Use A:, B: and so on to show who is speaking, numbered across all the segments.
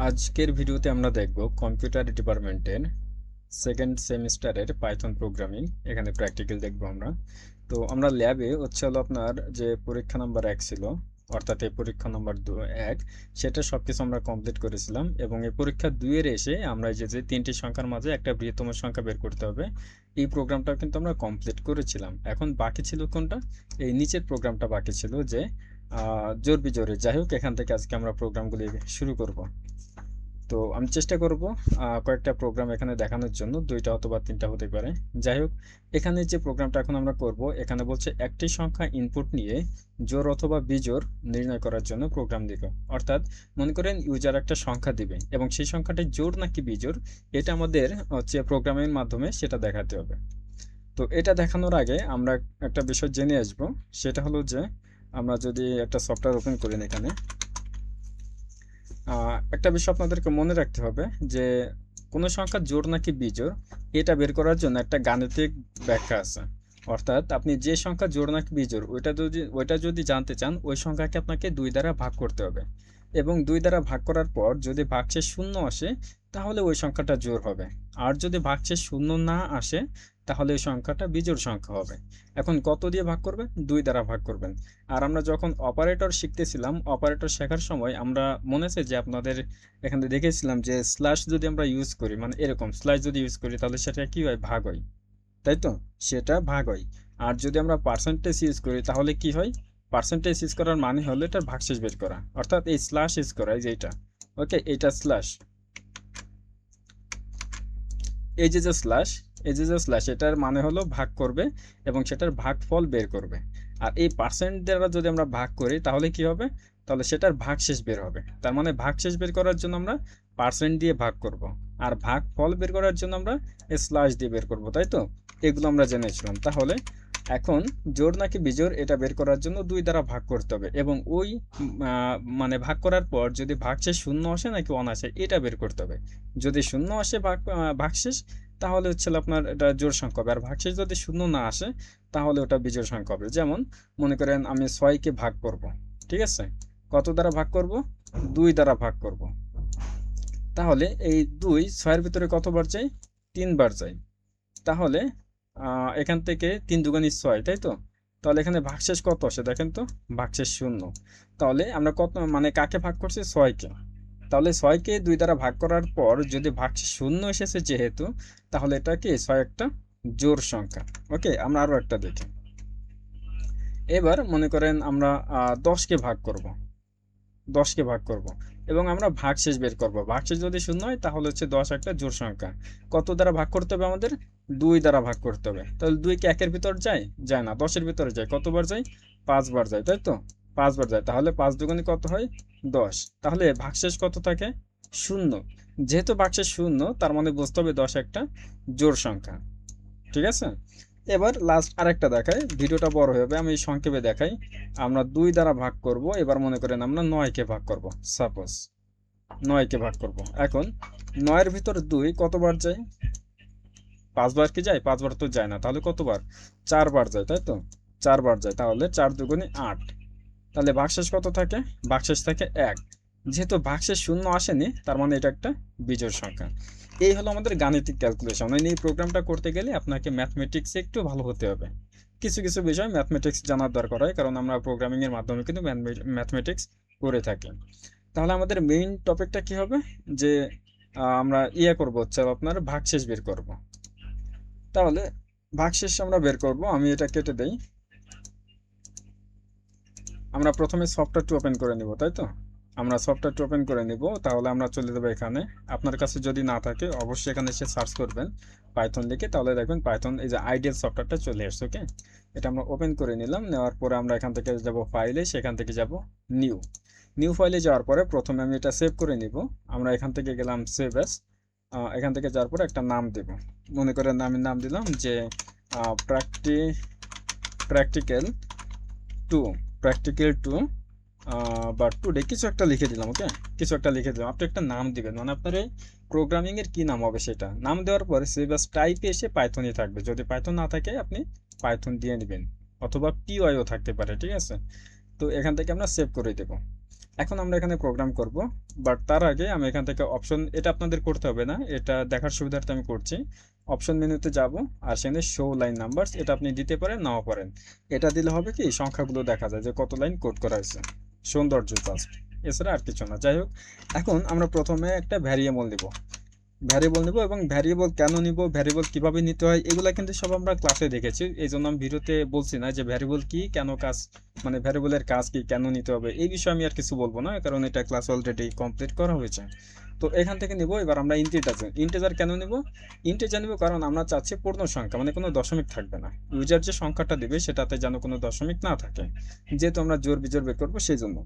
A: আজকের ভিডিওতে আমরা দেখব কম্পিউটার ডিপার্টমেন্টের সেকেন্ড সেমিস্টারের পাইথন প্রোগ্রামিং। এখানে প্র্যাকটিক্যাল দেখব আমরা। তো আমরা ল্যাবে হলো আপনার যে পরীক্ষা নাম্বার 1 ছিল, অর্থাৎ এই পরীক্ষা নাম্বার 1 সেটা সবকিছু আমরা কমপ্লিট করেছিলাম, এবং এই পরীক্ষা 2 এর এসে আমরা যে তিনটি সংখ্যার মাঝে একটা বৃহত্তম সংখ্যা বের করতে হবে, এই প্রোগ্রামটাও কিন্তু আমরা কমপ্লিট করেছিলাম। এখন বাকি ছিল কোনটা? এই নিচের প্রোগ্রামটা বাকি ছিল, যে জোর বিজোরে। যাই হোক, এখান থেকে আজকে আমরা প্রোগ্রামগুলি শুরু করব। তো আমি চেষ্টা করব কয়েকটা প্রোগ্রাম এখানে দেখানোর জন্য, 2টা অথবা 3টা হতে পারে। যাই হোক, এখানে যে প্রোগ্রামটা এখন আমরা করব, এখানে বলছে একটি সংখ্যা ইনপুট নিয়ে জোড় অথবা বিজোড় নির্ণয় করার জন্য প্রোগ্রাম দিবে। অর্থাৎ মনে করেন ইউজার একটা সংখ্যা দিবে এবং সেই সংখ্যাটা জোড় নাকি বিজোড় এটা আমাদের প্রোগ্রামের মাধ্যমে সেটা দেখাতে হবে। তো এটা দেখানোর আগে আমরা একটা বিষয় জেনে আসব। সেটা হলো যে আমরা যদি একটা সফটওয়্যার ওপেন করি এখানে, একটা বিষয় আপনাদেরকে মনে রাখতে হবে যে কোনো সংখ্যা জোড় নাকি বিজোড় এটা বের করার জন্য একটা গাণিতিক ব্যাখ্যা আছে। অর্থাৎ আপনি যে সংখ্যা জোড় নাকি বিজোড় ওইটা যদি জানতে চান, ওই সংখ্যাকে আপনাকে 2 দ্বারা ভাগ করতে হবে, এবং 2 দ্বারা ভাগ করার পর যদি ভাগশেষ শূন্য আসে তাহলে ওই সংখ্যাটা জোড় হবে। আর যদি ভাগশেষ শূন্য না আসে তাহলে ওই সংখ্যাটা বিজোড় সংখ্যা হবে। এখন কত দিয়ে ভাগ করবেন? 2 দ্বারা ভাগ করবেন। আর আমরা যখন অপারেটর শিখতেছিলাম, অপারেটর শেখার সময় আমরা মনে আছে যে আপনাদের এখানে দেখেছিলাম যে স্ল্যাশ যদি আমরা ইউজ করি, মানে এরকম স্ল্যাশ যদি ইউজ করি তাহলে সেটা কি হয়? ভাগ হয়, তাই তো? সেটা ভাগ হয়। আর যদি আমরা পার্সেন্টেজ ইউজ করি তাহলে কি হয়? পার্সেন্টেজ ইউজ করার মানে হলো এটার ভাগশেষ বের করা, অর্থাৎ এই স্ল্যাশ ইউজ করা, এই যে এটা, ওকে, এটা স্ল্যাশ, এই যে স্ল্যাশ, এই যে স্ল্যাশ এটার মানে হলো ভাগ করবে এবং সেটার ভাগফল বের করবে। আর এই পার্সেন্ট দ্বারা যদি আমরা ভাগ করি তাহলে কি হবে? তাহলে সেটার ভাগশেষ বের হবে। তার মানে ভাগশেষ বের করার জন্য আমরা পার্সেন্ট দিয়ে ভাগ করব, আর ভাগফল বের করার জন্য আমরা স্ল্যাশ দিয়ে বের করব, তাই তো? এগুলো আমরা জেনেছিলাম। তাহলে এখন জোড় নাকি বিজোড় এটা বের করার জন্য 2 দ্বারা ভাগ করতে হবে, এবং ওই মানে ভাগ করার পর যদি ভাগশেষ শূন্য আসে নাকি 1 আসে এটা বের করতে হবে। যদি শূন্য আসে ভাগশেষ, তাহলে আপনার এটা জোড় সংখ্যা হবে। আর ভাগশেষ যদি শূন্য না আসে তাহলে ওটা বিজোড় সংখ্যা হবে। যেমন মনে করেন আমি 6কে ভাগ করব, ঠিক আছে? কত দ্বারা ভাগ করব? 2 দ্বারা ভাগ করব। তাহলে এই 2 6 এর ভিতরে কতবার যায়? 3 বার যায়। তাহলে এখান থেকে 3 দুগুণে 6, তাই তো? তাহলে এখানে ভাগশেষ কত আসে দেখেন তো? ভাগশেষ শূন্য। তাহলে আমরা কত মানে কাকে ভাগ করছি? 6কে। তাহলে 6কে 2 দ্বারা ভাগ করার পর যদি ভাগশেষ শূন্য এসেছে যেহেতু, তাহলে এটা কি 6 একটা জোড় সংখ্যা। ওকে, আমরা আরো একটা দেখি। এবার মনে করেন আমরা 10কে ভাগ করব, 10কে ভাগ করব এবং আমরা ভাগশেষ বের করব। ভাগশেষ যদি শূন্য হয় তাহলে 10 একটা জোড় সংখ্যা। কত দ্বারা ভাগ করতে হবে আমাদের? 2 দ্বারা ভাগ করতে হবে। তাহলে 2 কি 1-এর ভিতর যায়? যায় না, 10-এর ভিতরে যায়। কতবার যায়? 5 বার যায়, তাই তো? 5 বার যায়। তাহলে 5 দুগুণে কত হয়? 10। তাহলে ভাগশেষ কত থাকে? শূন্য। যেহেতু ভাগশেষ শূন্য, তার মানে বুঝতে হবে 10 একটা জোড় সংখ্যা। ঠিক আছে? এবার লাস্ট আরেকটা দেখাই, ভিডিওটা বড় হয়ে যাবে, আমি সংক্ষেপে দেখাই। আমরা 2 দ্বারা ভাগ করব। এবার মনে করেন আমরা 9কে ভাগ করব, সাপোজ 9কে ভাগ করব। এখন 9-এর ভিতর 2 কতবার যায়? 5 বার কি যায়? 5 বার তো যায় না। তাহলে কতবার? 4 বার যায়, তাই তো? 4 বার যায়। তাহলে 4 দুগুণে 8। তাহলে ভাগশেষ কত থাকে? ভাগশেষ থাকে 1। যেহেতু ভাগশেষ শূন্য আসেনি, তার মানে এটা একটা বিজোড় সংখ্যা। এই হলো আমাদের গাণিতিক ক্যালকুলেশন। এই প্রোগ্রামটা করতে গেলে আপনাকে ম্যাথমেটিক্সে একটু ভালো হতে হবে। কিছু কিছু বিষয় ম্যাথমেটিক্স জানার দরকার হয়, কারণ আমরা প্রোগ্রামিং এর মাধ্যমে কিন্তু ম্যাথমেটিক্স করে থাকি। তাহলে আমাদের মেইন টপিকটা কি হবে? যে আমরা করব আপনার ভাগশেষ বের করব। তাহলে ভাগশেষ আমরা বের করব। আমি এটা কেটে দেই। আমরা প্রথমে সফটওয়্যারটি ওপেন করে নিব, তাই তো? আমরা সফটওয়্যারটি ওপেন করে নিব। তাহলে আমরা চলে যাব এখানে। আপনার কাছে যদি না থাকে অবশ্যই এখানে এসে সার্চ করবেন পাইথন লিখে, তাহলে দেখবেন পাইথন এই যে আইডিয়াল সফটওয়্যারটা চলে আসছে। ওকে, এটা আমরা ওপেন করে নিলাম। নেওয়ার পরে আমরা এখান থেকে যাব ফাইলে, সেখান থেকে যাব নিউ। নিউ ফাইলে যাওয়ার পরে প্রথমে আমি এটা সেভ করে নিব। আমরা এখান থেকে গেলাম সেভ অ্যাজ। এখান থেকে যাওয়ার পরে একটা নাম দেব। মনে করেন আমি নাম দিলাম যে প্র্যাকটি প্র্যাকটিক্যাল টু প্র্যাকটিক্যাল টু বা টুডে কিছু একটা লিখে দিলাম। ওকে, কিছু একটা লিখে দিলাম। আপনি একটা নাম দিবেন, মানে আপনার এই প্রোগ্রামিং এর কি নাম হবে সেটা নাম দেওয়ার পরে সিলেবাস টাইপে এসে পাইথনই থাকবে। যদি পাইথন না থাকে আপনি পাইথন দিয়ে নেবেন, অথবা পিওয়াইও থাকতে পারে। ঠিক আছে? তো এখান থেকে আমরা সেভ করে দেব। এখন আমরা এখানে প্রোগ্রাম করব, বাট তার আগে আমি এখান থেকে অপশন, এটা আপনাদের করতে হবে না, এটা দেখার সুবিধার্থে আমি করছি। অপশন মেনুতে যাব, আর সেখানে শো লাইন নাম্বারস, এটা আপনি দিতে পারেন নাও পারেন। এটা দিলে হবে কি, সংখ্যাগুলো দেখা যায় যে কত লাইন কোড করা হয়েছে, সৌন্দর্য জাস্ট, এছাড়া আর কিছু না। যাই হোক, এখন আমরা প্রথমে একটা ভ্যারিয়েবল নিব, এবং ভ্যারিয়েবল কেন নিব, ভ্যারিয়েবল কিভাবে নিতে হয়, এগুলা কিন্তু সব আমরা ক্লাসে দেখেছি। এই জন্য আমি ভিডিওতে বলছি না যে ভ্যারিয়েবল কি, কেন কাজ, মানে ভ্যারিয়েবলের কাজ কি, কেন নিতে হবে, এই বিষয়ে আমি আর কিছু বলবো না, কারণ এটা ক্লাস অলরেডি কমপ্লিট করা হয়েছে। তো এখান থেকে নিব, এবার আমরা ইন্টিজার কেন নিব, ইন্টিজার নিব কারণ আমরা চাচ্ছি পূর্ণ সংখ্যা, মানে কোনো দশমিক থাকবে না। ইউজার যে সংখ্যাটা দিবে সেটাতে যেন কোনো দশমিক না থাকে, যেহেতু আমরা জোর বিজোর বের করবো সেই জন্য।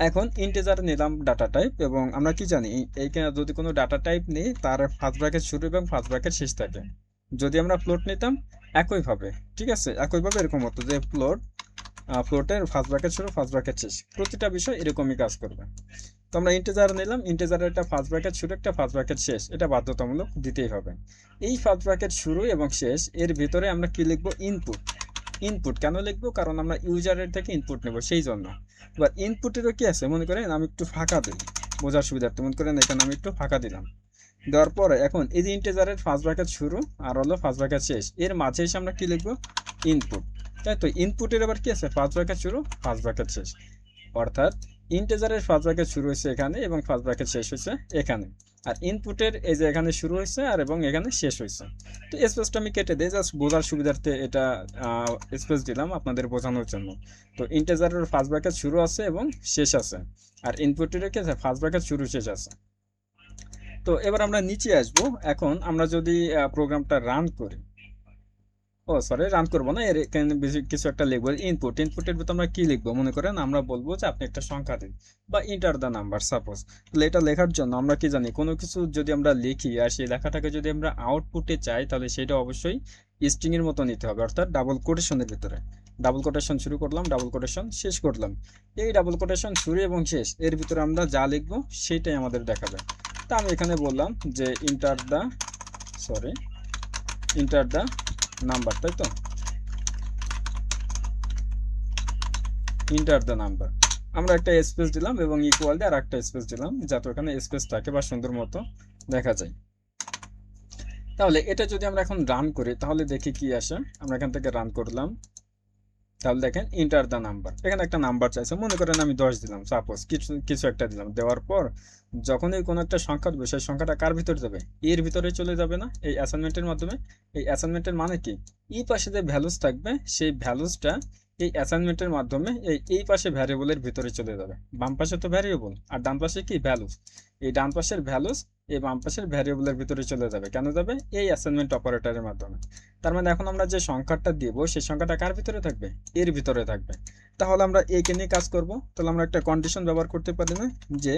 A: এখন ইন্টিজার নিলাম ডাটা টাইপ, এবং আমরা কি জানি, এইখানে যদি কোনো ডাটা টাইপ নিই তার ফার্স্ট ব্র্যাকেট শুরু এবং ফার্স্ট ব্র্যাকেট শেষ থাকে। যদি আমরা ফ্লোট নিতাম একইভাবে, ঠিক আছে, একইভাবে এরকম হতো যে ফ্লোটের ফার্স্ট ব্র্যাকেট শুরু ফার্স্ট ব্র্যাকেট শেষ, প্রতিটা বিষয় এরকমই কাজ করবে। তো আমরা ইন্টিজার নিলাম, ইন্টিজারের একটা ফার্স্ট ব্র্যাকেট শুরু একটা ফার্স্ট ব্র্যাকেট শেষ, এটা বাধ্যতামূলক দিতেই হবে। এই ফার্স্ট ব্র্যাকেট শুরু এবং শেষ এর ভিতরে আমরা কি লিখবো, ইনপুট। ইনপুট কেন লিখবো, কারণ আমরা ইউজারের থেকে ইনপুট নেব সেই জন্য। এবার ইনপুটেরও কি আছে, মনে করেন আমি একটু ফাঁকা দিই বোঝার সুবিধার্থে, মনে করেন এখানে আমি একটু ফাঁকা দিলাম। দেওয়ার পরে এখন এই যে ইন্টিজারের ফার্স্ট ব্র্যাকেট শুরু আর হলো ফার্স্ট ব্র্যাকেট শেষ, এর মাঝে এসে আমরা কি লিখবো, ইনপুট। তাই তো, ইনপুটের আবার কি আছে, ফার্স্ট ব্র্যাকেট শুরু ফার্স্ট ব্র্যাকেট শেষ, অর্থাৎ ইন্টিজারের ফার্স্ট ব্র্যাকেট শুরু হয়েছে এখানে এবং ফার্স্ট ব্র্যাকেট শেষ হয়েছে এখানে। আর ইনপুটের এই যে এখানে শুরু হয়েছে আর এবং এখানে শেষ হয়েছে। তো স্পেসটা আমি কেটে দিই জাস্ট বোঝার সুবিধার্থে, এটা স্পেস দিলাম আপনাদের বোঝানোর জন্য। তো ইন্টিজারের ফার্স্ট ব্র্যাকেট শুরু আছে এবং শেষ আছে, আর ইনপুটের কি আছে, ফার্স্ট ব্র্যাকেট শুরু শেষ আছে। তো এবার আমরা নিচে আসব। এখন আমরা যদি প্রোগ্রামটা রান করি, ও সরি, রান করবো না, এর এখানে কিছু একটা লিখবো, ইনপুটের ভিতর আমরা কি লিখবো, মনে করেন আমরা বলবো যে আপনি একটা সংখ্যা দিন বা ইন্টার দ্য নাম্বার সাপোজ। তাহলে এটা লেখার জন্য আমরা কি জানি, কোনো কিছু যদি আমরা লিখি আর সেই লেখাটাকে যদি আমরা আউটপুটে চাই, তাহলে সেটা অবশ্যই স্ট্রিং এর মতো নিতে হবে, অর্থাৎ ডাবল কোটেশনের ভিতরে। ডাবল কোটেশন শুরু করলাম, ডাবল কোটেশন শেষ করলাম, এই ডাবল কোটেশন শুরু এবং শেষ এর ভিতরে আমরা যা লিখবো সেটাই আমাদের দেখাবে। তা আমি এখানে বললাম যে ইন্টার দ্য নাম্বার, তাই তো, ইন্টার দ্য নাম্বার। আমরা একটা স্পেস দিলাম এবং ইকুয়াল দিয়ে আর একটা স্পেস দিলাম, যাতে ওখানে স্পেস থাকে বা সুন্দর মতো দেখা যায়। তাহলে এটা যদি আমরা এখন রান করি তাহলে দেখি কি আসে। আমরা এখান থেকে রান করলাম, তাহলে দেখেন ইন্টার দ্য নাম্বার, এখানে একটা নাম্বার চাইছে, মনে করেন আমি 10 দিলাম সাপোজ, কিছু কিছু একটা দিলাম। দেওয়ার পর যখনই কোনো একটা সংখ্যা দেবে সেই সংখ্যাটা কার ভিতরে যাবে, এর ভিতরে চলে যাবে না, এই অ্যাসাইনমেন্টের মাধ্যমে। এই অ্যাসাইনমেন্টের মানে কি, এই পাশে যে ভ্যালুস থাকবে সেই ভ্যালুসটা এই অ্যাসাইনমেন্টের মাধ্যমে এই পাশে ভ্যারিয়েবলের ভিতরে চলে যাবে। বাম পাশে তো ভ্যারিয়েবল আর ডান পাশে কি ভ্যালুস, এই ডান পাশের ভ্যালুস এই বাম পাশের ভ্যারিয়েবলের ভিতরে চলে যাবে। কেন যাবে, এই অ্যাসাইনমেন্ট অপারেটরের মাধ্যমে। তার মানে এখন আমরা যে সংখ্যাটা দিব সেই সংখ্যাটা কার ভিতরে থাকবে, এর ভিতরে থাকবে। তাহলে আমরা একে নিয়ে কাজ করব। তাহলে আমরা একটা কন্ডিশন ব্যবহার করতে পারি না, যে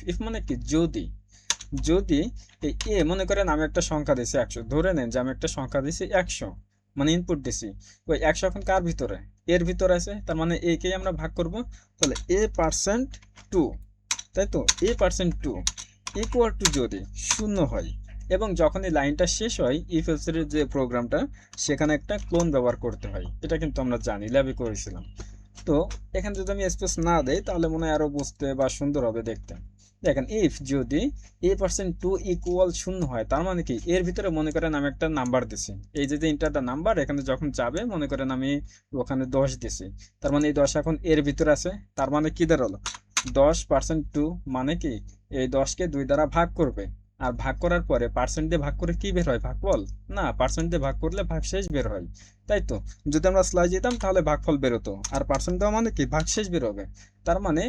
A: ইফ মানে কি, যদি যদি এই মনে করেন আমি একটা সংখ্যা দিছি 100, ধরে নেন যে আমি একটা সংখ্যা দিছি 100, মানে ইনপুট দিছি, ওই 100 এখন কার ভিতরে, এর ভিতরে আছে, তার মানে একে আমরা ভাগ করব। তাহলে a%2, তাই তো, a%2 ইকুয়াল টু যদি 0 হয়, এবং যখন এই লাইনটা শেষ হয় ইফ এলস এর যে প্রোগ্রামটা, সেখানে একটা ক্লোন ব্যবহার করতে হয়, এটা কিন্তু আমরা জানি, ল্যাবে করেছিলাম। তো এখানে যদি আমি স্পেস না দেই তাহলে মনে হয় আরো বুঝতে বা সুন্দর হবে দেখতে। দেখেন, ইফ যদি a%2 ইকুয়াল 0 হয়, তার মানে কি, এর ভিতরে মনে করেন আমি একটা নাম্বার দিছি, এই যে ইন্টার দা নাম্বার, এখানে যখন যাবে মনে করেন আমি ওখানে 10 দিছি, তার মানে এই 10 এখন এর ভিতরে আছে, তার মানে কি দাঁড়ালো, 10%2 মানে কি, এই 10কে 2 দ্বারা ভাগ করবে, আর ভাগ করার পরে পার্সেন্ট দিয়ে ভাগ করে কি বের হয়, ভাগফল, না, পার্সেন্ট দিয়ে ভাগ করলে ভাগশেষ বের হয়, তাই তো। যদি আমরা স্লাইড দিতাম তাহলে ভাগফল বেরোতো, আর পার্সেন্ট দেওয়া মানে কি, ভাগশেষ বের হবে। তার মানে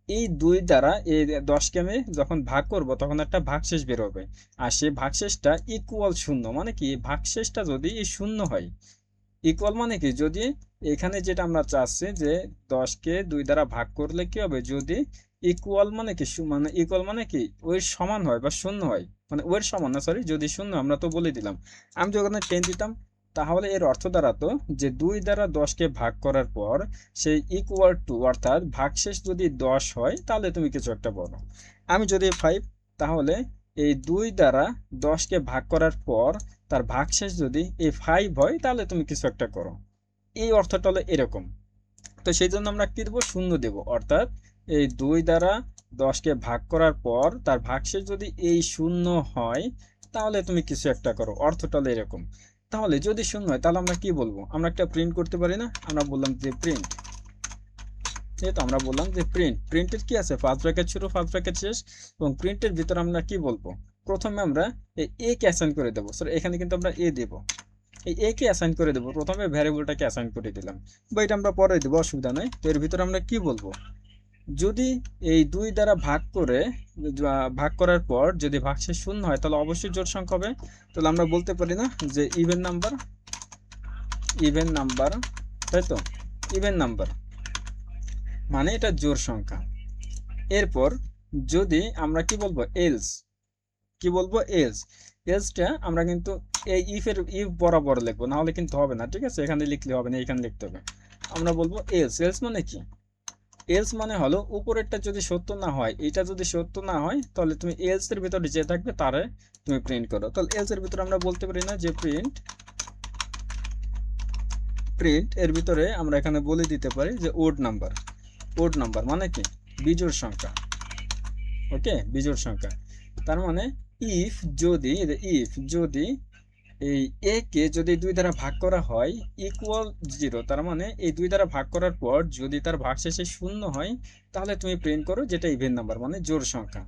A: এই 2 দ্বারা এই 10কে আমি যখন ভাগ করব তখন একটা ভাগশেষ বের হবে, আর সেই ভাগশেষটা ইকুয়াল 0, মানে কি, ভাগশেষটা যদি এই 0 হয়, ইকুয়াল মানে কি, যদি এখানে যেটা আমরা চাচ্ছি যে 10কে 2 দ্বারা ভাগ করলে কি হবে, যদি ইকুয়াল মানে কি, মানে ইকুয়াল মানে কি ওই সমান হয় বা 0 হয়, মানে ওর সমান না, সরি, যদি 0, আমরা তো বলে দিলাম। আমি যখন 10 দিতাম তাহলে এর অর্থ দাঁড়াতো যে 2 দ্বারা 10কে ভাগ করার পর সেই ইকুয়াল টু, অর্থাৎ ভাগশেষ যদি 10 হয় তাহলে তুমি কিছু একটা বলো। আমি যদি 5, তাহলে এই 2 দ্বারা 10কে ভাগ করার পর তার ভাগশেষ যদি এই 5 হয় তাহলে তুমি কিছু একটা করো। এই অর্থটা হলো এরকম। তো সেই জন্য আমরা কি দেবো, 0 দেবো, অর্থাৎ এই 2 দ্বারা 10কে ভাগ করার পর তার ভাগশেষ যদি এই 0 হয় তাহলে তুমি কিছু একটা করো, অর্থটা হলো এরকম। তাহলে যদি 0 হয় তাহলে আমরা কি বলবো? আমরা একটা প্রিন্ট করতে পারি না? আমরা বললাম যে প্রিন্ট, এই তো আমরা বললাম যে প্রিন্টের কি আছে, ফার্স্ট ব্র্যাকেট শুরু ফার্স্ট ব্র্যাকেট শেষ। এবং প্রিন্টের ভিতরে আমরা কি বলবো? প্রথমে আমরা এই এ কে অ্যাসাইন করে দেবো। সো এখানে কিন্তু আমরা এ দেব, এই এ কে অ্যাসাইন করে দেবো, প্রথমে ভ্যারিয়েবলটাকে অ্যাসাইন করে দিলাম, বা এটা আমরা পরে দেবো, অসুবিধা নাই। তো এর ভিতরে আমরা কি বলবো? যদি এই 2 দ্বারা ভাগ করে ভাগ করার পর যদি ভাগশেষ 0 হয় তাহলে অবশ্যই জোড় সংখ্যা হবে। তাহলে আমরা বলতে পারি না যে ইভেন নাম্বার, ইভেন নাম্বার, তাই তো? ইভেন নাম্বার মানে এটা জোড় সংখ্যা। এরপর যদি আমরা কি বলবো? এলস, কি বলবো? এলস। এলসটা আমরা কিন্তু এই ইফ বরাবর লিখবো, না হলে কিন্তু হবে না, ঠিক আছে? এখানে লিখলে হবে না, এখানে লিখতে হবে। আমরা বলবো এলস। এলস মানে কি? এলস মানে হলো উপরেরটা যদি সত্য না হয়, এটা যদি সত্য না হয় তাহলে তুমি এলস এর ভিতরে যে থাকবে তারে তুমি প্রিন্ট করো। তাহলে এলস এর ভিতরে আমরা বলতে পারি না যে প্রিন্ট, প্রিন্ট এর ভিতরে আমরা এখানে বলে দিতে পারি যে ওড নাম্বার। ওড নাম্বার মানে কি? বিজোড় সংখ্যা। ওকে, বিজোড় সংখ্যা। তার মানে ইফ যদি, ইফ যদি এই এ কে যদি 2 দ্বারা ভাগ করা হয় ইকুয়াল 0, তার মানে এই 2 দ্বারা ভাগ করার পর যদি তার ভাগশেষে 0 হয় তাহলে তুমি প্রিন্ট করো যেটা ইভেন নাম্বার মানে জোড় সংখ্যা।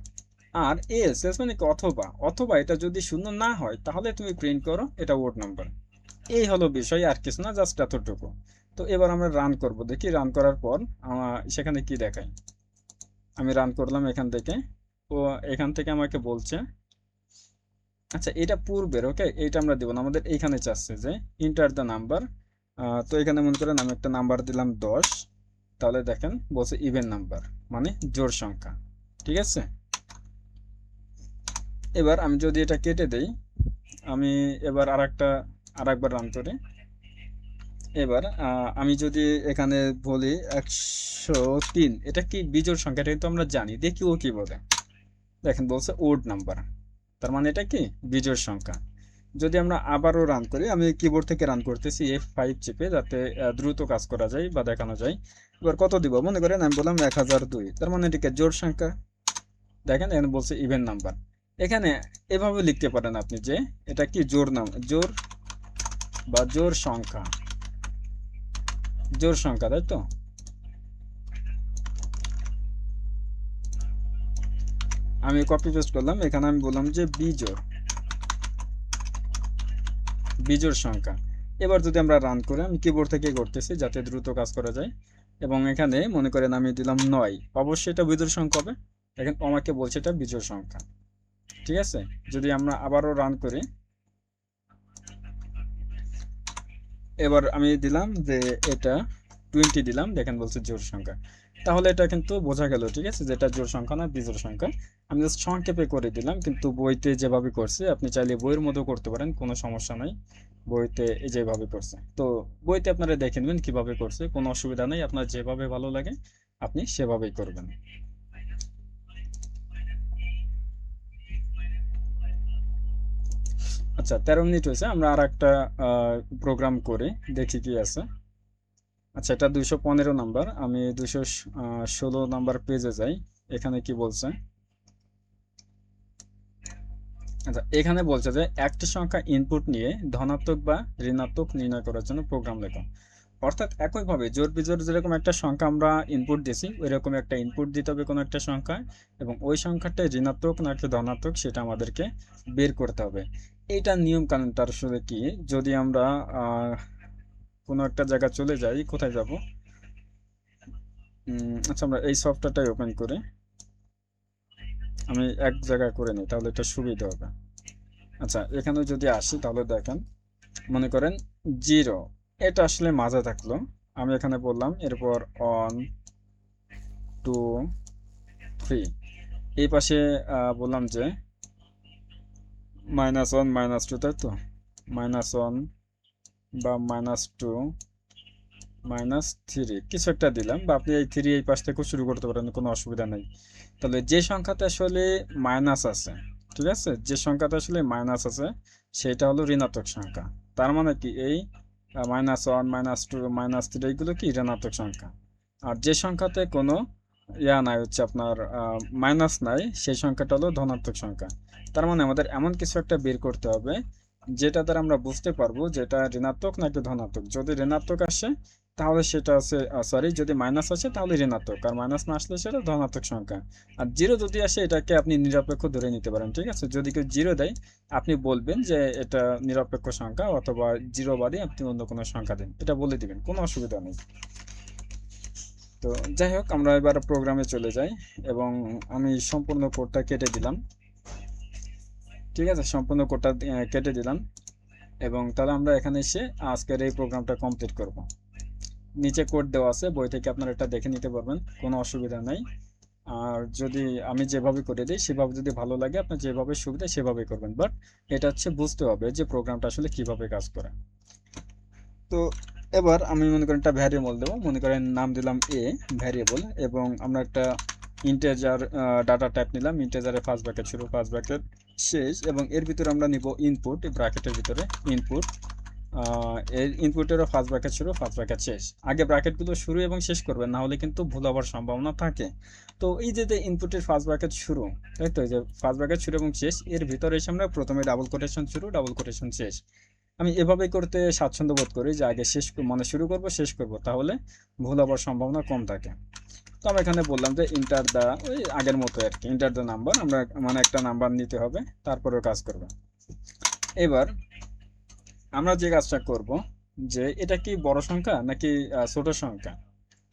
A: আর এলস, এলস মানে কি? অথবা, অথবা এটা যদি 0 না হয় তাহলে তুমি প্রিন্ট করো এটা ওড নাম্বার। এই হলো বিষয়, আর কিছু না, জাস্ট এতটুকু। তো এবার আমরা রান করব, দেখি রান করার পর সেখানে কি দেখায়। আমি রান করলাম এখান থেকে, ও এখান থেকে আমাকে বলছে, আচ্ছা এটা পূর্বের, ওকে এটা আমরা দেব না, আমাদের এইখানে চাচ্ছে যে ইন্টার দ্য নাম্বার। তো এখানে মনে করেন আমি একটা নাম্বার দিলাম 10, তাহলে দেখেন বলছে ইভেন নাম্বার মানে জোড় সংখ্যা, ঠিক আছে? এবার আমি যদি এটা কেটে দেই, আমি এবার আরেকবার রান করি। এবার আমি যদি এখানে বলি 103, এটা কি বিজোড় সংখ্যা? এটা কিন্তু আমরা জানি, দেখি ও কি বলে। দেখেন বলছে ওড নাম্বার, তার মানে এটা কি? বিজোড় সংখ্যা। যদি আমরা আবারও রান করি, আমি কিবোর্ড থেকে রান করতেছি F5 চেপে, যাতে দ্রুত কাজ করা যায় বা দেখানো যায়। এবার কত দিব? মনে করেন আমি বললাম 1002, তার মানে এটাকে জোড় সংখ্যা। দেখেন এখানে বলছে ইভেন নাম্বার। এখানে এভাবে লিখতে পারেন আপনি যে এটা কি জোড় বা জোড় সংখ্যা, জোড় সংখ্যা, তাই তো? আমি কপি পেস্ট করলাম, এখানে আমি বললাম যে বিজোড়, বিজোড় সংখ্যা। এবার যদি আমরা রান করি, আমি কিবোর্ড থেকে করতেছি যাতে দ্রুত কাজ করা যায়। এবং এখানে মনে করেন আমি দিলাম 9, অবশ্যই এটা বিজোড় সংখ্যা হবে। এখন আমাকে বলছে এটা বিজোড় সংখ্যা, ঠিক আছে? যদি আমরা আবারও রান করি, এবার আমি দিলাম যে এটা 20 দিলাম, দেখেন বলছে জোড় সংখ্যা। তাহলে এটা কিন্তু বোঝা গেল, ঠিক আছে, যে এটা জোড় সংখ্যা না বিজোড় সংখ্যা। আমি জাস্ট সংক্ষেপে করে দিলাম, কিন্তু বইতে যেভাবে করছে আপনি চাইলে বইয়ের মতো করতে পারেন, কোনো সমস্যা নাই। বইতে যেভাবে করছে, তো বইতে আপনারা দেখে নেবেন কিভাবে করছে, কোনো অসুবিধা নেই। আপনার যেভাবে ভালো লাগে আপনি সেভাবেই করবেন। আচ্ছা 13 মিনিট হয়েছে, আমরা আর একটা প্রোগ্রাম করে দেখি কি আছে। আচ্ছা এটা 215 নাম্বার, আমি 216 নাম্বার পেজে যাই। এখানে কি বলছে? আচ্ছা এখানে বলছে যে একটি সংখ্যা ইনপুট নিয়ে ধনাত্মক বা ঋণাত্মক নির্ণয় করার জন্য প্রোগ্রাম লেখো। অর্থাৎ একইভাবে জোড় বিজোড় যেরকম একটা সংখ্যা আমরা ইনপুট দিছি, ওইরকম একটা ইনপুট দিতে হবে কোনো একটা সংখ্যা, এবং ওই সংখ্যাটা ঋণাত্মক নাকি ধনাত্মক সেটা আমাদেরকে বের করতে হবে। এইটার নিয়ম কানুনটা আসলে কি? যদি আমরা কোনো একটা জায়গা চলে যাই, কোথায় যাব? আচ্ছা আমরা এই সফটওয়্যারটাই ওপেন করি, আমি এক জায়গায় করে নিই তাহলে এটা সুবিধা হবে। আচ্ছা এখানে যদি আসি তাহলে দেখেন, মনে করেন 0, এটা আসলে মাঝে থাকলো, আমি এখানে বললাম এরপর 1 2 3, এই পাশে বললাম যে -1 -2, তাই তো? -1 বা -2 -3 কিছু একটা দিলাম, বা আপনি এই 3 এই পাশ থেকেও শুরু করতে পারেন, কোনো অসুবিধা নেই। তাহলে যে সংখ্যাতে আসলে মাইনাস আছে, ঠিক আছে, যে সংখ্যাতে আসলে মাইনাস আছে সেটা হলো ঋণাত্মক সংখ্যা। তার মানে কি এই -1 -2 -3 এগুলো কি ঋণাত্মক সংখ্যা। আর যে সংখ্যাতে কোনো নাই, হচ্ছে আপনার মাইনাস নাই, সেই সংখ্যাটা হলো ধনাত্মক সংখ্যা। তার মানে আমাদের এমন কিছু একটা বের করতে হবে যেটা দ্বারা আমরা বুঝতে পারবো যেটা ঋণাত্মক নাকি ধনাত্মক। যদি ঋণাত্মক আসে তাহলে সেটা আছে, সরি, যদি মাইনাস আসে তাহলে ঋণাত্মক, আর মাইনাস না আসলে সেটা ধনাত্মক সংখ্যা। আর জিরো যদি আসে এটাকে আপনি নিরপেক্ষ ধরে নিতে পারেন, ঠিক আছে। যদি কেউ জিরো দেয় আপনি বলবেন যে এটা নিরপেক্ষ সংখ্যা, অথবা জিরো বাদে আপনি অন্য কোনো সংখ্যা দেন, এটা বলে দিবেন, কোনো অসুবিধা নেই। তো যাই হোক, আমরা এবার প্রোগ্রামে চলে যাই এবং আমি সম্পূর্ণ কোডটা কেটে দিলাম। ঠিক আছে, সম্পূর্ণ কোডটা কেটে দিলাম এবং তাহলে আমরা এখানে এসে আজকের এই প্রোগ্রামটা কমপ্লিট করব। নিচে কোড দেওয়া আছে, বই থেকে আপনারা এটা দেখে নিতে পারবেন, কোনো অসুবিধা নাই। আর যদি আমি যেভাবে করে দিই সেভাবে যদি ভালো লাগে, আপনার যেভাবে সুবিধা সেভাবে করবেন, বাট এটা হচ্ছে বুঝতে হবে যে প্রোগ্রামটা আসলে কিভাবে কাজ করে। তো এবার আমি মনে করেন একটা ভ্যারিয়েবল দেবো, মনে করেন নাম দিলাম এ ভ্যারিয়েবল, এবং আমরা একটা ইন্টেজার ডাটা টাইপ নিলাম, ইন্টেজারের ফার্স্ট ব্র্যাকেট শুরু, ফার্স্ট ব্র্যাকেট শেষ, এবং এর ভিতরে আমরা নিব ইনপুট, ব্র্যাকেটের ভিতরে ইনপুট, এর ইনপুটেরও ফার্স্ট ব্র্যাকেট শুরু, ফার্স্ট ব্র্যাকেট শেষ। আগে ব্র্যাকেটগুলো শুরু এবং শেষ করবেন, না হলে কিন্তু ভুল হওয়ার সম্ভাবনা থাকে। তো এই যে ইনপুটের ফার্স্ট ব্র্যাকেট শুরু, তাই তো, এই যে ফার্স্ট ব্র্যাকেট শুরু এবং শেষ, এর ভিতরে এসে আমরা প্রথমে ডাবল কোটেশন শুরু, ডাবল কোটেশন শেষ। আমি এভাবে করতে স্বাচ্ছন্দ্য বোধ করি যে আগে শেষ মানে শুরু করব শেষ করব, তাহলে ভুল হওয়ার সম্ভাবনা কম থাকে। তো আমরা এখানে বললাম যে ইন্টার দা, ওই আগের মতো আর কি, ইন্টার দা নাম্বার, আমরা মানে একটা নাম্বার নিতে হবে, তারপরে কাজ করবে। এবার আমরা যে কাজটা করব যে এটা কি বড় সংখ্যা নাকি ছোট সংখ্যা।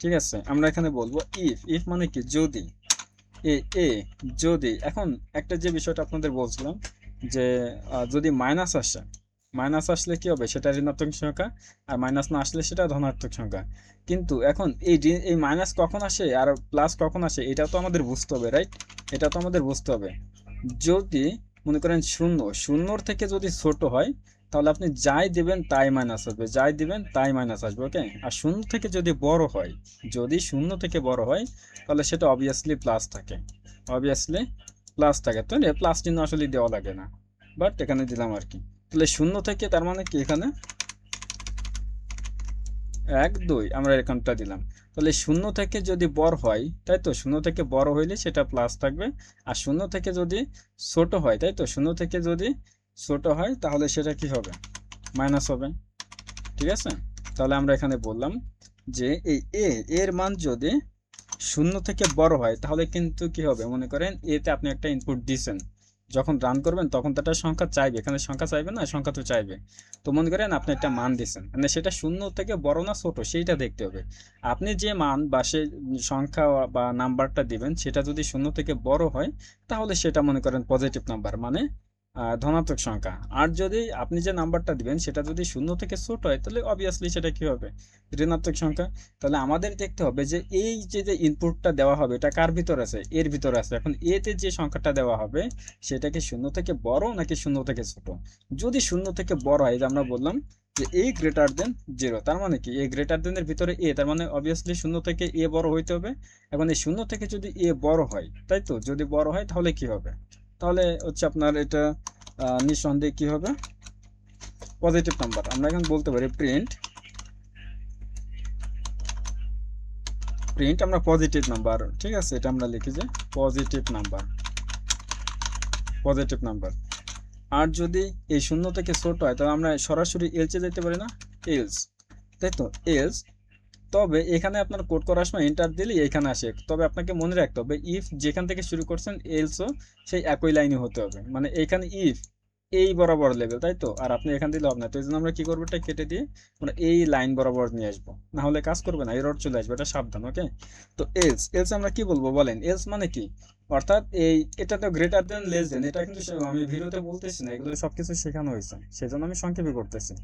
A: ঠিক আছে, আমরা এখানে বলবো ইফ, ইফ মানে কি যদি, এ এ যদি, এখন একটা যে বিষয়টা আপনাদের বলছিলাম যে যদি মাইনাস আসে, মাইনাস আসলে কি হবে, সেটা ঋণাত্মক সংখ্যা, আর মাইনাস না আসলে সেটা ধনাত্মক সংখ্যা। কিন্তু এখন এই মাইনাস কখন আসে আর প্লাস কখন আসে এটা তো আমাদের বুঝতে হবে, রাইট? এটা তো আমাদের বুঝতে হবে। যদি মনে করেন শূন্য, শূন্যর থেকে যদি ছোট হয় তাহলে আপনি যাই দিবেন তাই মাইনাস আসবে, যাই দিবেন তাই মাইনাস আসবে, ওকে। আর শূন্য থেকে যদি বড় হয়, যদি শূন্য থেকে বড় হয় তাহলে সেটা অবভিয়াসলি প্লাস থাকে, অবভিয়াসলি প্লাস থাকে। তো প্লাস চিহ্ন আসলে দেওয়া লাগে না, বাট এখানে দিলাম আর কি। তাহলে শূন্য থেকে, তার মানে কি এখানে 1 2 আমরা এখানটা দিলাম। তাহলে শূন্য থেকে যদি বড় হয়, তাই তো, শূন্য থেকে বড় হইলে সেটা প্লাস থাকবে। আর শূন্য থেকে যদি ছোট হয়, তাই তো, শূন্য থেকে যদি ছোট হয় তাহলে সেটা কি হবে, মাইনাস হবে। ঠিক আছে, তাহলে আমরা এখানে বললাম যে এই এর মান যদি শূন্য থেকে বড় হয় তাহলে কিন্তু কি হবে, মনে করেন এতে আপনি একটা ইনপুট দিয়েছেন, যখন রান করবেন তখন তো একটা সংখ্যা চাইবে, এখানে সংখ্যা চাইবে না, সংখ্যা তো চাইবে। তো মনে করেন আপনি একটা মান দিয়েছেন, মানে সেটা শূন্য থেকে বড় না ছোট সেইটা দেখতে হবে। আপনি যে মান বা সে সংখ্যা বা নাম্বারটা দিবেন সেটা যদি শূন্য থেকে বড় হয় তাহলে সেটা মনে করেন পজিটিভ নাম্বার, মানে ধনাত্মক সংখ্যা। আর যদি আপনি যে নাম্বারটা দিবেন সেটা যদি শূন্য থেকে ছোট হয় তাহলে অবভিয়াসলি সেটা কি হবে, ঋণাত্মক সংখ্যা। তাহলে আমাদের দেখতে হবে যে এই যে ইনপুটটা দেওয়া হবে এটা কার ভিতর আছে, এর ভিতর আছে। এখন এতে যে সংখ্যাটা দেওয়া হবে সেটা কি শূন্য থেকে বড় নাকি শূন্য থেকে ছোট। যদি শূন্য থেকে বড় হয়, যে আমরা বললাম যে এ গ্রেটার দেন 0, তার মানে কি এ গ্রেটার দেন এর ভিতরে এ, তার মানে অবভিয়াসলি শূন্য থেকে এ বড় হইতে হবে। এখন এই শূন্য থেকে যদি এ বড় হয়, তাই তো, যদি বড় হয় তাহলে কি হবে, তাহলে হচ্ছে আপনার এটা নিঃসন্দেহে কি হবে, পজিটিভ নাম্বার। আমরা এখন বলতে পারি প্রিন্ট, প্রিন্ট আমরা পজিটিভ নাম্বার, ঠিক আছে, এটা আমরা লিখি যে পজিটিভ নাম্বার, পজিটিভ নাম্বার। আর যদি এই শূন্য থেকে ছোট হয় তাহলে আমরা সরাসরি এলসে যেতে পারি না, এলস, তাই তো, এলস। তবে এখানে আপনার কোড করার সময় এন্টার দিলে এখানে আসে, তবে আপনাকে মনে রাখতে হবে ইফ যেখান থেকে শুরু করছেন এলসও সেই একই লাইনে হতে হবে, মানে এখানে ইফ এই বরাবর লেভেল, তাই তো, আর আপনি এখান দিলে হবে না। তো এই জন্য আমরা কি করবো, এটা কেটে দিয়ে আমরা এই লাইন বরাবর নিয়ে আসবো, না হলে কাজ করবে না, এরর চলে আসবে, এটা সাবধান, ওকে। তো এলস, এলস আমরা কি বলবো বলেন, এলস মানে কি, অর্থাৎ এটা তো গ্রেটার দেন লেস দেন, এটা কিন্তু আমি ভিডিওতে বলতেছি না, এগুলো সবকিছু শেখানো হয়েছে, সেজন্য আমি সংক্ষেপে করতেছি।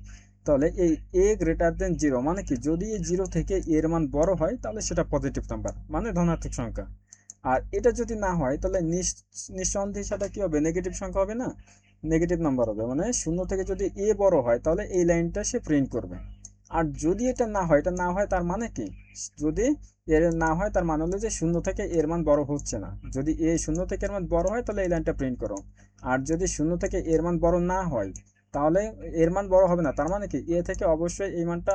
A: তাহলে এই এ গ্রেটার দেন 0 মানে কি, যদি এই 0 থেকে এর মান বড় হয় তাহলে সেটা পজিটিভ নাম্বার, মানে ধনাত্মক সংখ্যা। আর এটা যদি না হয় তাহলে নিঃসন্দেহে সেটা কি হবে, নেগেটিভ সংখ্যা হবে না, নেগেটিভ নাম্বার হবে। মানে শূন্য থেকে যদি এ বড় হয় তাহলে এই লাইনটা সে প্রিন্ট করবে। আর যদি এটা না হয়, এটা না হয় তার মানে কি, যদি এর না হয় তার মানে হলো যে শূন্য থেকে এর মান বড় হচ্ছে না। যদি এ শূন্য থেকে এর মান বড় হয় তাহলে এই লাইনটা প্রিন্ট করো। আর যদি শূন্য থেকে এর মান বড় না হয় তাহলে এর মান বড় হবে না, তার মানে কি এ থেকে অবশ্যই এই মানটা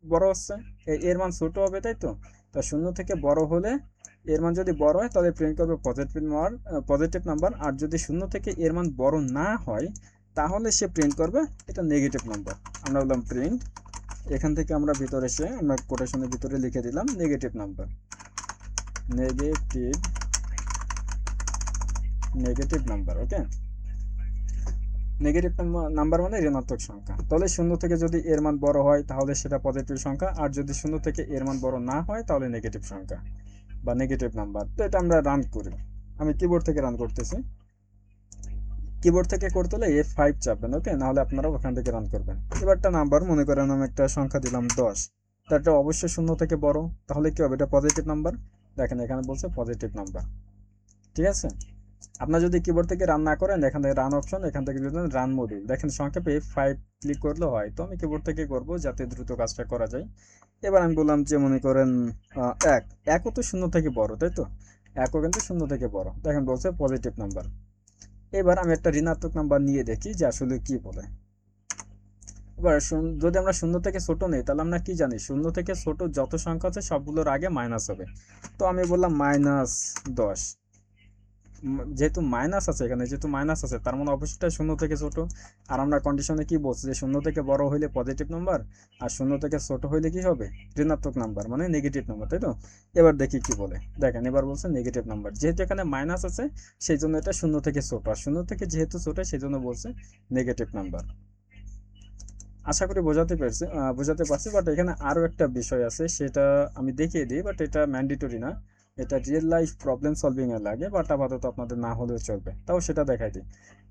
A: বড় হচ্ছে, এর মান ছোট হবে, তাই তো। তা শূন্য থেকে বড় হলে এর মান যদি বড় হয় তাহলে প্রিন্ট করবে পজিটিভ নাম্বার, আর যদি শূন্য থেকে এর মান বড় না হয় তাহলে সে প্রিন্ট করবে এটা নেগেটিভ নাম্বার। আমরা বললাম প্রিন্ট, এখান থেকে আমরা ভিতরে এসে আমরা কোটেশনের ভিতরে লিখে দিলাম নেগেটিভ নাম্বার, নেগেটিভ নাম্বার। ওকে, নেগেটিভ নাম্বার মানে ঋণাত্মক সংখ্যা। তাহলে শূন্য থেকে যদি এর মান বড় হয় তাহলে সেটা পজিটিভ সংখ্যা, আর যদি শূন্য থেকে এর মান বড় না হয় তাহলে নেগেটিভ সংখ্যা বা নেগেটিভ নাম্বার। তো এটা আমরা রান করি, আমি কিবোর্ড থেকে রান করতেছি। কিবোর্ড থেকে করতে হলে F5 চাপবেন, ওকে, নাহলে আপনারা ওখান থেকে রান করবেন। এবারটা নাম্বার মনে করেন আমি একটা সংখ্যা দিলাম 10, তারটা অবশ্যই শূন্য থেকে বড়, তাহলে কি হবে, এটা পজিটিভ নাম্বার। দেখেন এখানে বলছে পজিটিভ নাম্বার, ঠিক আছে। আপনার যদি কিবোর্ড থেকে রান না করেন, এখান থেকে রান অপশন, এখান থেকে যদি রান মডিউল, দেখেন সংক্ষেপে F5 ক্লিক করলে হয়। তো আমি কিবোর্ড থেকে করব যাতে দ্রুত কাজটা করা যায়। এবার আমি বললাম যে মনে করেন একও তো শূন্য থেকে বড়, তাই তো, একও কিন্তু শূন্য থেকে বড়, দেখেন বলছে পজিটিভ নাম্বার। এবার আমি একটা ঋণাত্মক নাম্বার নিয়ে দেখি যে আসলে কি বলে। এবার যদি আমরা শূন্য থেকে ছোট নেই তাহলে আমরা কি জানি, শূন্য থেকে ছোট যত সংখ্যা আছে সবগুলোর আগে মাইনাস হবে। তো আমি বললাম -10, যেহেতু মাইনাস আছে, এখানে যেহেতু মাইনাস আছে তার মানে অবশ্যই শূন্য থেকে ছোট। আর আমরা কন্ডিশনে কি বলছি যে শূন্য থেকে বড় হইলে পজিটিভ নাম্বার, আর শূন্য থেকে ছোট হইলে কি হবে, ঋণাত্মক নাম্বার মানে নেগেটিভ নাম্বার, তাই তো। এবার দেখি কি বলে, দেখেন এবার বলছে নেগেটিভ নাম্বার, যেহেতু এখানে মাইনাস আছে সেই জন্য এটা শূন্য থেকে ছোট, আর শূন্য থেকে যেহেতু ছোট সেই জন্য বলছে নেগেটিভ নাম্বার। আশা করি বোঝাতে পারছি। বাট এখানে আরো একটা বিষয় আছে, সেটা আমি দেখিয়ে দিই, বাট এটা ম্যান্ডেটরি না, এটা রিয়েল লাইফ প্রবলেম সলভিং এ লাগে, বাট আপাতত আপনাদের না হলেও চলবে, তাও সেটা দেখাই দিই।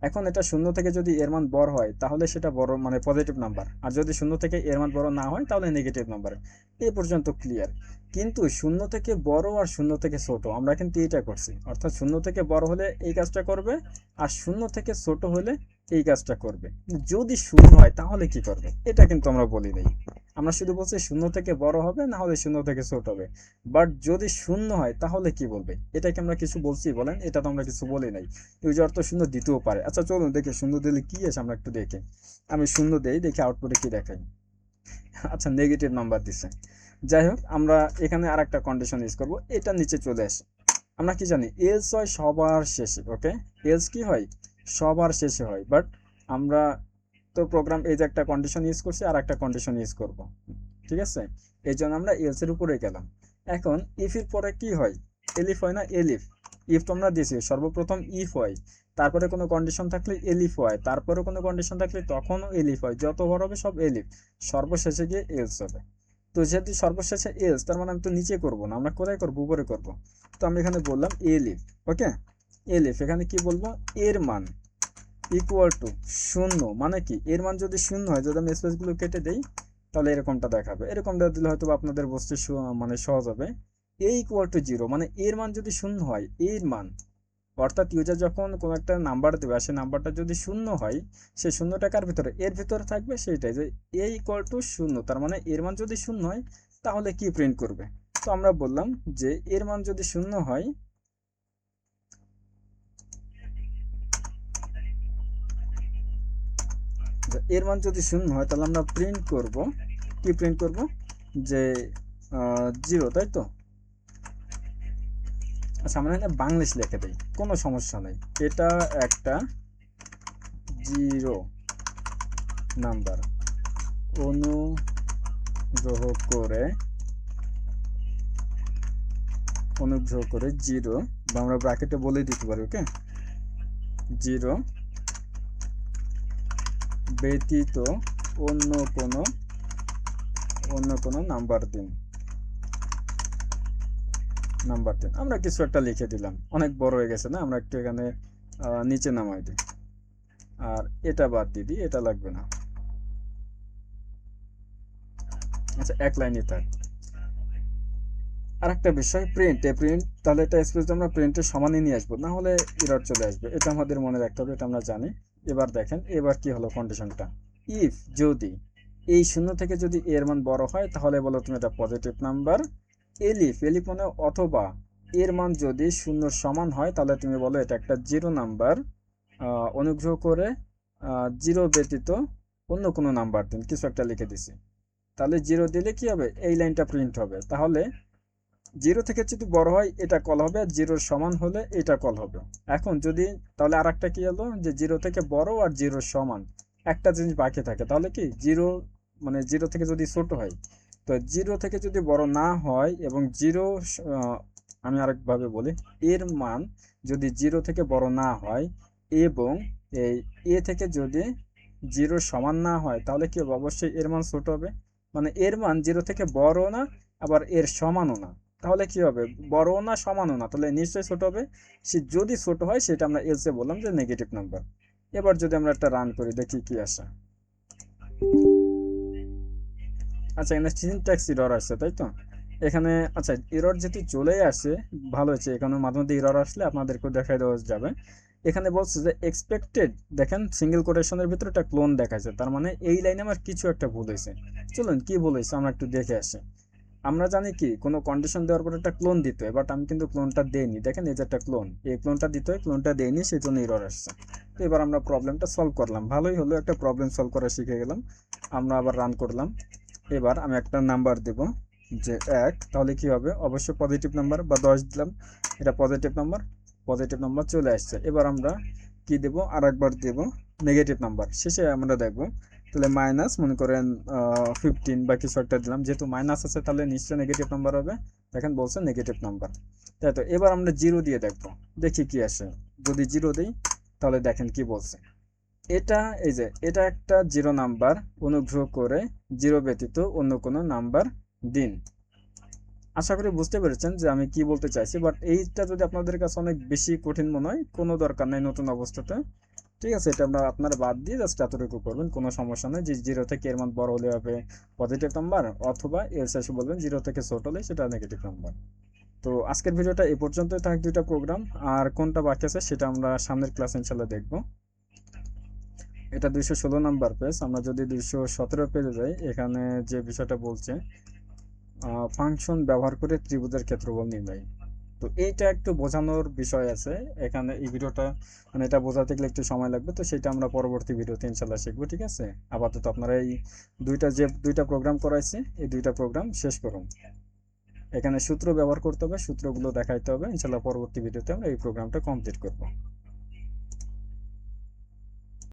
A: এখন এটা শূন্য থেকে যদি এর মান বড় হয় তাহলে সেটা বড় মানে পজিটিভ নাম্বার, আর যদি শূন্য থেকে এর মান বড় না হয় তাহলে নেগেটিভ নাম্বার। এই পর্যন্ত ক্লিয়ার। কিন্তু শূন্য থেকে বড় আর শূন্য থেকে ছোট আমরা কিন্তু এটা করছি, অর্থাৎ শূন্য থেকে বড় হলে এই কাজটা করবে, আর শূন্য থেকে ছোট হলে এই কাজটা করবে। যদি শূন্য হয় তাহলে কি করবে এটা কিন্তু আমরা বলি নাই, আমরা শুধু বলছি শূন্য থেকে বড় হবে না হলে শূন্য থেকে ছোট হবে। বাট যদি শূন্য হয় তাহলে কি বলবে, এটা কি আমরা কিছু বলছি বলেন, এটা তো আমরা কিছু বলি নাই। ইউজার তো শূন্য দিতেও পারে। আচ্ছা চলুন দেখি শূন্য দিলে কি আসে, আমরা একটু দেখি। আমি শূন্য দেই, দেখি আউটপুটে কি দেখাই। আচ্ছা নেগেটিভ নাম্বার দিছে। যাই হোক, আমরা এখানে আর একটা কন্ডিশন ইউজ করবো, এটা নিচে চলে আসে। আমরা কি জানি, এলস হয় সবার শেষে, ওকে, এলস কি হয়, সবার শেষে হয়। বাট আমরা তো প্রোগ্রাম এই যে একটা কন্ডিশন ইউজ করছি আর একটা কন্ডিশন ইউজ করব, ঠিক আছে, এই জন্য আমরা এলস এর উপরে গেলাম। এখন ইফ এর পরে কি হয়, এলিফ হয় না, এলিফ। ইফ তোমরা দিয়েছি সর্বপ্রথম ইফ হয়, তারপরে কোনো কন্ডিশন থাকলে এলিফ হয়, তারপরে কোনো কন্ডিশন থাকলে তখনও এলিফ হয়, যত বড় হবে সব এলিফ, সর্বশেষে গিয়ে এলস হবে। তো যেহেতু সর্বশেষে এলস, তার মানে আমি তো নিচে করব না, আমরা কোথায় করব, উপরে করব। তো আমি এখানে বললাম এলিফ, ওকে, এলিফ, এখানে কি বলবো, এর মান ইকুয়াল টু শূন্য, মানে কি এর মান যদি শূন্য হয়, যদি আমি স্পেসগুলো কেটে দেই তাহলে এরকমটা দেখাবে, এরকমটা দিলে হয়তো আপনাদের বুঝতে মানে সহজ হবে। এ ইকুয়াল টু 0 মানে এর মান যদি শূন্য হয়, এর মান, অর্থাৎ ইউজার যখন কোনো একটা নাম্বার দেবে আর সেই নাম্বারটা যদি শূন্য হয়, সেই শূন্য টাকার ভিতরে এর ভিতরে থাকবে সেইটাই, যে এ ইকুয়াল টু শূন্য, তার মানে এর মান যদি শূন্য হয় তাহলে কি প্রিন্ট করবে। তো আমরা বললাম যে এর মান যদি শূন্য হয়, এর মান যদি শূন্য হয় তাহলে আমরা প্রিন্ট করব, কি প্রিন্ট করব, যে 0, তাই তো। আচ্ছা আমরা এখানে বাংলিশ লিখে দিই, কোনো সমস্যা নেই, এটা একটা 0 নাম্বার, অনুগ্রহ করে 0, বা আমরা ব্র্যাকেটে বলে দিতে পারি, ওকে, 0 ব্যতীত অন্য কোনো নাম্বার দিন। আমরা কিছু একটা লিখে দিলাম, অনেক বড় হয়ে গেছে না, আমরা একটু এখানে নিচে নামাই দিই, আর এটা বাদ দিয়ে দিই, এটা লাগবে না। আচ্ছা এক লাইনই থাক। আর একটা বিষয়, প্রিন্ট তাহলে এটা স্পেস আমরা প্রিন্টের সমানই নিয়ে আসবো, না হলে এরর চলে আসবে, এটা আমাদের মনে রাখতে হবে, এটা আমরা জানি। এবার দেখেন এবার কি হলো কন্ডিশনটা, ইফ যদি এই শূন্য থেকে যদি এর মান বড় হয় তাহলে বলো তুমি এটা পজিটিভ নাম্বার। এলিফ মানে অথবা এর মান যদি শূন্যর সমান হয় তাহলে তুমি বলো এটা একটা 0 নাম্বার, অনুগ্রহ করে 0 ব্যতীত অন্য কোনো নাম্বার দিন, কিছু একটা লিখে দিছি। তাহলে 0 দিলে কি হবে, এই লাইনটা প্রিন্ট হবে। তাহলে জিরো থেকে যদি বড় হয় এটা কল হবে, আর জিরোর সমান হলে এটা কল হবে। এখন যদি তাহলে আর একটা কি হলো যে জিরো থেকে বড় আর জিরোর সমান একটা জিনিস বাকি থাকে, তাহলে কি জিরো মানে জিরো থেকে যদি ছোট হয়, তো জিরো থেকে যদি বড় না হয় এবং জিরো, আমি আরেকভাবে বলি, এর মান যদি জিরো থেকে বড় না হয় এবং এই এ থেকে যদি জিরোর সমান না হয়, তাহলে কি হবে, অবশ্যই এর মান ছোট হবে। মানে এর মান জিরো থেকে বড় না আবার এর সমানও না, তাহলে কি হবে, বড়ও না সমানও না, তাহলে নিশ্চয়ই ছোট হবে। সে যদি ছোট হয় সেটা আমরা এলসে বললাম যে নেগেটিভ নাম্বার। এবার যদি আমরা একটা রান করি দেখি কি আসে। আচ্ছা, এখানে সিনট্যাক্স এরর আসছে তাই তো। এখানে আচ্ছা এরর যেহেতু চলেই আসে, ভালো হয়েছে, এখানে মাঝে মধ্যে এরর আসলে আপনাদেরকেও দেখাই দেওয়া যাবে। এখানে বলছে যে এক্সপেক্টেড, দেখেন সিঙ্গেল কোটেশনের ভিতরে একটা ক্লোন দেখাচ্ছে, তার মানে এই লাইনে আমার কিছু একটা ভুল হয়েছে। চলুন কি ভুল হয়েছে আমরা একটু দেখে আসি। আমরা জানি কি কোনো কন্ডিশন দেওয়ার পর একটা ক্লোন দিতে হয়, বাট আমি কিন্তু ক্লোনটা দেইনি। দেখেন এই যে একটা ক্লোন, এই ক্লোনটা দিতে হয়, ক্লোনটা দেইনি, সেই জন্য এরর আসছে। তো এবার আমরা প্রবলেমটা সলভ করলাম, ভালোই হলো, একটা প্রবলেম সলভ করা শিখে গেলাম। আমরা আবার রান করলাম। এবার আমি একটা নাম্বার দেব যে 1, তাহলে কি হবে, অবশ্যই পজিটিভ নাম্বার, বা 10 দিলাম, এটা পজিটিভ নাম্বার, পজিটিভ নাম্বার চলে আসছে। এবার আমরা কি দেব, আর একবার দেব নেগেটিভ নাম্বার, শেষে আমরা দেখব। তাহলে মাইনাস মনে করেন 15 বা কিছু একটা দিলাম, যেহেতু মাইনাস আছে তাহলে নিশ্চয়ই নেগেটিভ নাম্বার হবে। দেখেন বলছে নেগেটিভ নাম্বার, তাই তো। এবার আমরা জিরো দিয়ে দেখবো, দেখি কি আসে। যদি জিরো দিই তাহলে দেখেন কি বলছে। এটা এই যে এটা একটা জিরো নাম্বার, অনুগ্রহ করে জিরো ব্যতীত অন্য কোনো নাম্বার দিন। আশা করি বুঝতে পেরেছেন যে আমি কি বলতে চাইছি, বাট এইটা যদি আপনাদের কাছে অনেক বেশি কঠিন মনে হয়, কোনো দরকার নেই নতুন অবস্থাতে। ঠিক আছে, এটা আমরা আপনারা বাদ দিয়ে জাস্ট এতটুকু করবেন, কোনো সমস্যা নেই। যে জিরো থেকে এর মান বড় হলে হবে পজিটিভ নাম্বার, অথবা এর শেষে বলবেন জিরো থেকে ছোট হলে সেটা নেগেটিভ নাম্বার। তো আজকের ভিডিওটা এই পর্যন্তই থাক, দুইটা প্রোগ্রাম, আর কোনটা বাকি আছে সেটা আমরা সামনের ক্লাসে ইনশাল্লাহ দেখবো। এটা 216 নাম্বার পেজ। আমরা যদি 217 পেজে যাই, এখানে যে বিষয়টা বলছে ফাংশন ব্যবহার করে ত্রিভুজের ক্ষেত্রফল নির্ণয়। তো এইটা একটু বোঝানোর বিষয় আছে এখানে, এই ভিডিওটা মানে এটা বোঝাতে গেলে একটু সময় লাগবে, তো সেটা আমরা পরবর্তী ভিডিওতে ইনশাল্লাহ শিখবো। ঠিক আছে, আপাতত আপনারা এই দুইটা প্রোগ্রাম করাইছি, এই দুইটা প্রোগ্রাম শেষ করুন। এখানে সূত্র ব্যবহার করতে হবে, সূত্রগুলো দেখাইতে হবে, ইনশাল্লাহ পরবর্তী ভিডিওতে আমরা এই প্রোগ্রামটা কমপ্লিট করবো।